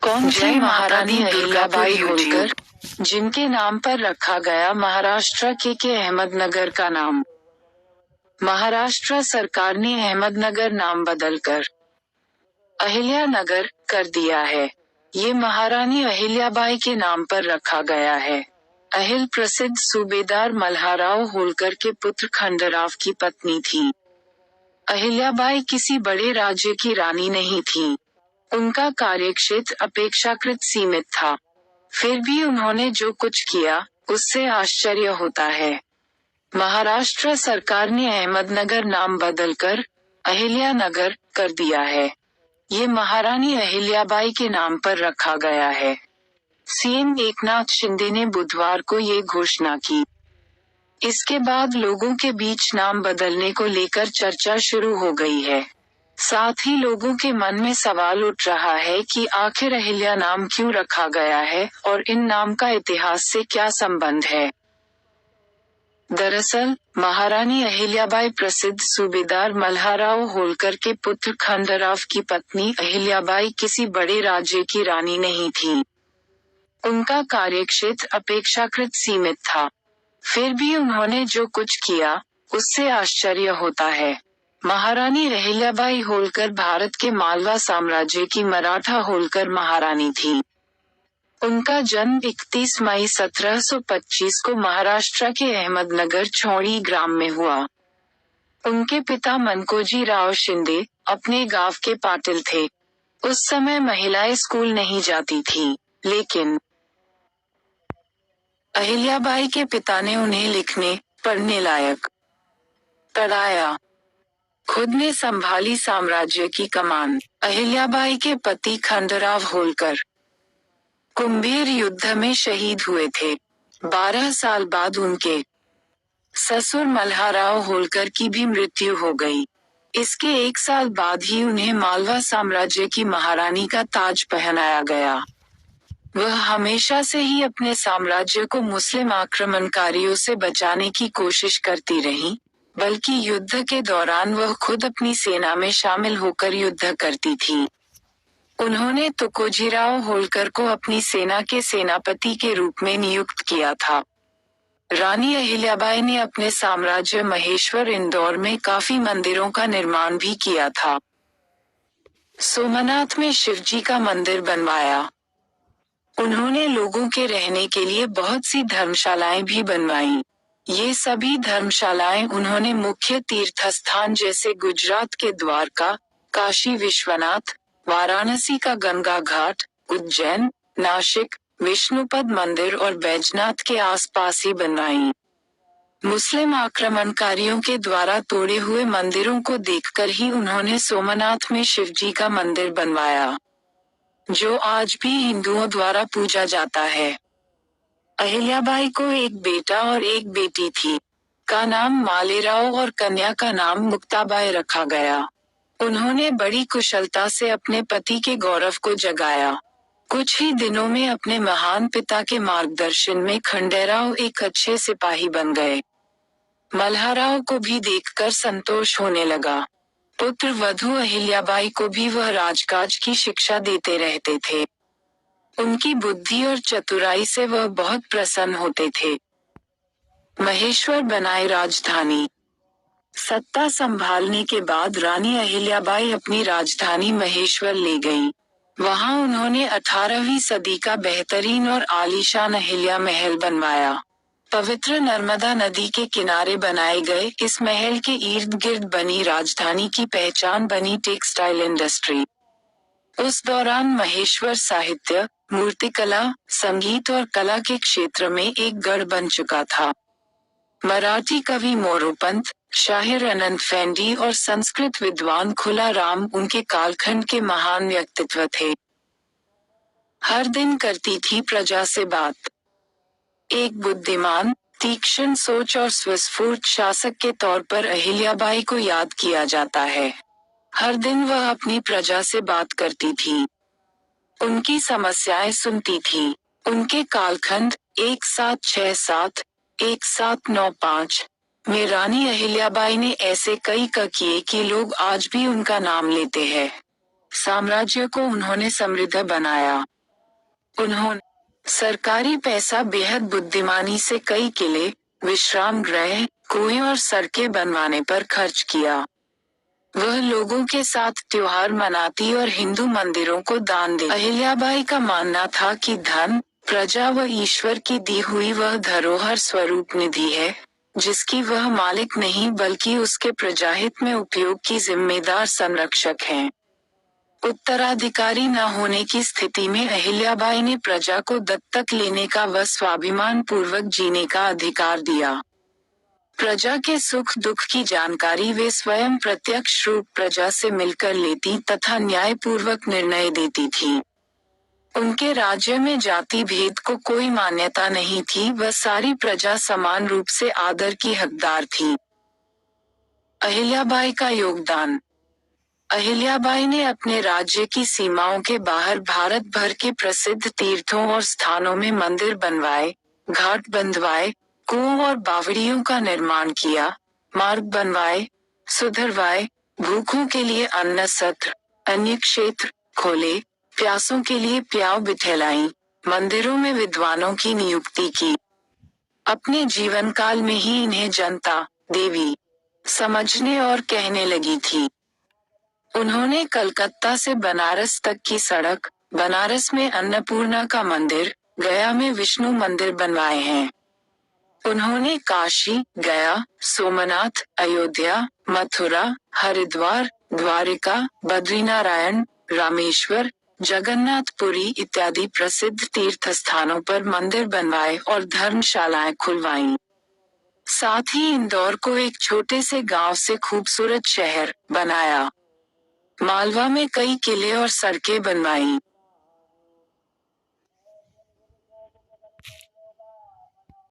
कौन थी महारानी अहिल्याबाई होलकर, जिनके नाम पर रखा गया महाराष्ट्र के अहमदनगर का नाम? महाराष्ट्र सरकार ने अहमदनगर नाम बदलकर अहिल्यानगर कर दिया है। ये महारानी अहिल्याबाई के नाम पर रखा गया है। अहिल प्रसिद्ध सूबेदार मल्हारराव होलकर के पुत्र खंडराव की पत्नी थी। अहिल्याबाई किसी बड़े राज्य की रानी नहीं थी। उनका कार्यक्षेत्र अपेक्षाकृत सीमित था। फिर भी उन्होंने जो कुछ किया, उससे आश्चर्य होता है। महाराष्ट्र सरकार ने अहमदनगर नाम बदलकर अहिल्यानगर कर दिया है। ये महारानी अहिल्याबाई के नाम पर रखा गया है। सीएम एकनाथ शिंदे ने बुधवार को ये घोषणा की। इसके बाद लोगों के बीच नाम बदलने को लेकर चर्चा शुरू हो गई है। साथ ही लोगों के मन में सवाल उठ रहा है कि आखिर अहिल्या नाम क्यों रखा गया है और इन नाम का इतिहास से क्या संबंध है। दरअसल, महारानी अहिल्याबाई प्रसिद्ध सूबेदार मल्हारराव होलकर के पुत्र खंडराव की पत्नी अहिल्याबाई किसी बड़े राज्य की रानी नहीं थी। उनका कार्यक्षेत्र अपेक्षाकृत सीमित था। फिर भी उन्होंने जो कुछ किया, उससे आश्चर्य होता है। महारानी अहिल्याबाई होलकर भारत के मालवा साम्राज्य की मराठा होलकर महारानी थी। उनका जन्म 31 मई 1725 को महाराष्ट्र के अहमदनगर छौड़ी ग्राम में हुआ। उनके पिता मनकोजी राव शिंदे अपने गांव के पाटिल थे। उस समय महिलाएं स्कूल नहीं जाती थीं, लेकिन अहिल्याबाई के पिता ने उन्हें लिखने, पढ़ने लायक पढ़ाया। खुद ने संभाली साम्राज्य की कमान। अहिल्याबाई के पति खंडराव होलकर कुंभेर युद्ध में शहीद हुए थे। 12 साल बाद उनके ससुर मल्हारराव होलकर की भी मृत्यु हो गई। इसके 1 साल बाद ही उन्हें मालवा साम्राज्य की महारानी का ताज पहनाया गया। वह हमेशा से ही अपने साम्राज्य को मुस्लिम आक्रमणकारियों से बचाने की कोशिश करती रहीं, बल्कि युद्ध के दौरान वह खुद अपनी सेना में शामिल होकर युद्ध करती थी। उन्होंने तुकोजीराव होलकर को अपनी सेना के सेनापति के रूप में नियुक्त किया था। रानी अहिल्याबाई ने अपने साम्राज्य महेश्वर इंदौर में काफी मंदिरों का निर्माण भी किया था। सोमनाथ में शिवजी का मंदिर बनवाया। उन्होंने लोगों के रहने के लिए बहुत सी धर्मशालाएं भी बनवाईं। ये सभी धर्मशालाएं उन्होंने मुख्य तीर्थस्थान जैसे गुजरात के द्वारका, काशी विश्वनाथ, वाराणसी का गंगा घाट, उज्जैन, नासिक, विष्णुपद मंदिर और बैजनाथ के आसपास ही बनवाईं। मुस्लिम आक्रमणकारियों के द्वारा तोड़े हुए मंदिरों को देखकर ही उन्होंने सोमनाथ में शिवजी का मंदिर बनवाया, जो आज भी हिंदुओं द्वारा पूजा जाता है। अहिल्याबाई को एक बेटा और एक बेटी थी। का नाम मालेराव और कन्या का नाम मुक्ताबाई रखा गया। उन्होंने बड़ी कुशलता से अपने पति के गौरव को जगाया। कुछ ही दिनों में अपने महान पिता के मार्गदर्शन में खंडेराव एक अच्छे सिपाही बन गए। मल्हारराव को भी देखकर संतोष होने लगा। पुत्र वधू अहिल्याबाई को भी वह राजकाज की शिक्षा देते रहते थे। उनकी बुद्धि और चतुराई से वह बहुत प्रसन्न होते थे। महेश्वर बनाए राजधानी। सत्ता संभालने के बाद रानी अहिल्याबाई अपनी राजधानी महेश्वर ले गईं। वहां उन्होंने 18वीं सदी का बेहतरीन और आलीशान अहिल्या महल बनवाया। पवित्र नर्मदा नदी के किनारे बनाए गए इस महल के इर्द गिर्द बनी राजधानी की पहचान बनी टेक्सटाइल इंडस्ट्री। उस दौरान महेश्वर साहित्य, मूर्तिकला, संगीत और कला के क्षेत्र में एक गढ़ बन चुका था। मराठी कवि मोरोपंत, शाहिर अनंत फैंडी और संस्कृत विद्वान खुला राम उनके कालखंड के महान व्यक्तित्व थे। हर दिन करती थी प्रजा से बात। एक बुद्धिमान, तीक्ष्ण सोच और स्वस्फूर्त शासक के तौर पर अहिल्याबाई को याद किया जाता है। हर दिन वह अपनी प्रजा से बात करती थी, उनकी समस्याएं सुनती थी। उनके कालखंड 1767, 1795 में रानी अहिल्याबाई ने ऐसे कई कार्य किए कि लोग आज भी उनका नाम लेते हैं। साम्राज्य को उन्होंने समृद्ध बनाया। उन्होंने सरकारी पैसा बेहद बुद्धिमानी से कई किले, विश्राम गृह, कुएं और सड़कें बनवाने पर खर्च किया। वह लोगों के साथ त्योहार मनाती और हिंदू मंदिरों को दान दे। अहिल्याबाई का मानना था कि धन, प्रजा व ईश्वर की दी हुई वह धरोहर स्वरूप निधि है, जिसकी वह मालिक नहीं बल्कि उसके प्रजाहित में उपयोग की जिम्मेदार संरक्षक हैं। उत्तराधिकारी न होने की स्थिति में अहिल्याबाई ने प्रजा को दत्तक लेने का व स्वाभिमान पूर्वक जीने का अधिकार दिया। प्रजा के सुख दुख की जानकारी वे स्वयं प्रत्यक्ष रूप प्रजा से मिलकर लेती तथा न्यायपूर्वक निर्णय देती थी। उनके राज्य में जाति भेद को कोई मान्यता नहीं थी, वह सारी प्रजा समान रूप से आदर की हकदार थी। अहिल्याबाई का योगदान। अहिल्याबाई ने अपने राज्य की सीमाओं के बाहर भारत भर के प्रसिद्ध तीर्थों और स्थानों में मंदिर बनवाए, घाट बंधवाए, कुओं और बावड़ियों का निर्माण किया, मार्ग बनवाए, सुधरवाए, भूखों के लिए अन्न सत्र, अन्य क्षेत्र खोले, प्यासों के लिए प्याव बिठलाई, मंदिरों में विद्वानों की नियुक्ति की। अपने जीवन काल में ही इन्हें जनता देवी समझने और कहने लगी थी। उन्होंने कलकत्ता से बनारस तक की सड़क, बनारस में अन्नपूर्णा का मंदिर, गया में विष्णु मंदिर बनवाए हैं। उन्होंने काशी, गया, सोमनाथ, अयोध्या, मथुरा, हरिद्वार, द्वारिका, बद्रीनारायण, रामेश्वर, जगन्नाथपुरी इत्यादि प्रसिद्ध तीर्थ स्थानों पर मंदिर बनवाए और धर्मशालाएं खुलवाईं। साथ ही इंदौर को एक छोटे से गांव से खूबसूरत शहर बनाया। मालवा में कई किले और सड़कें बनवाईं।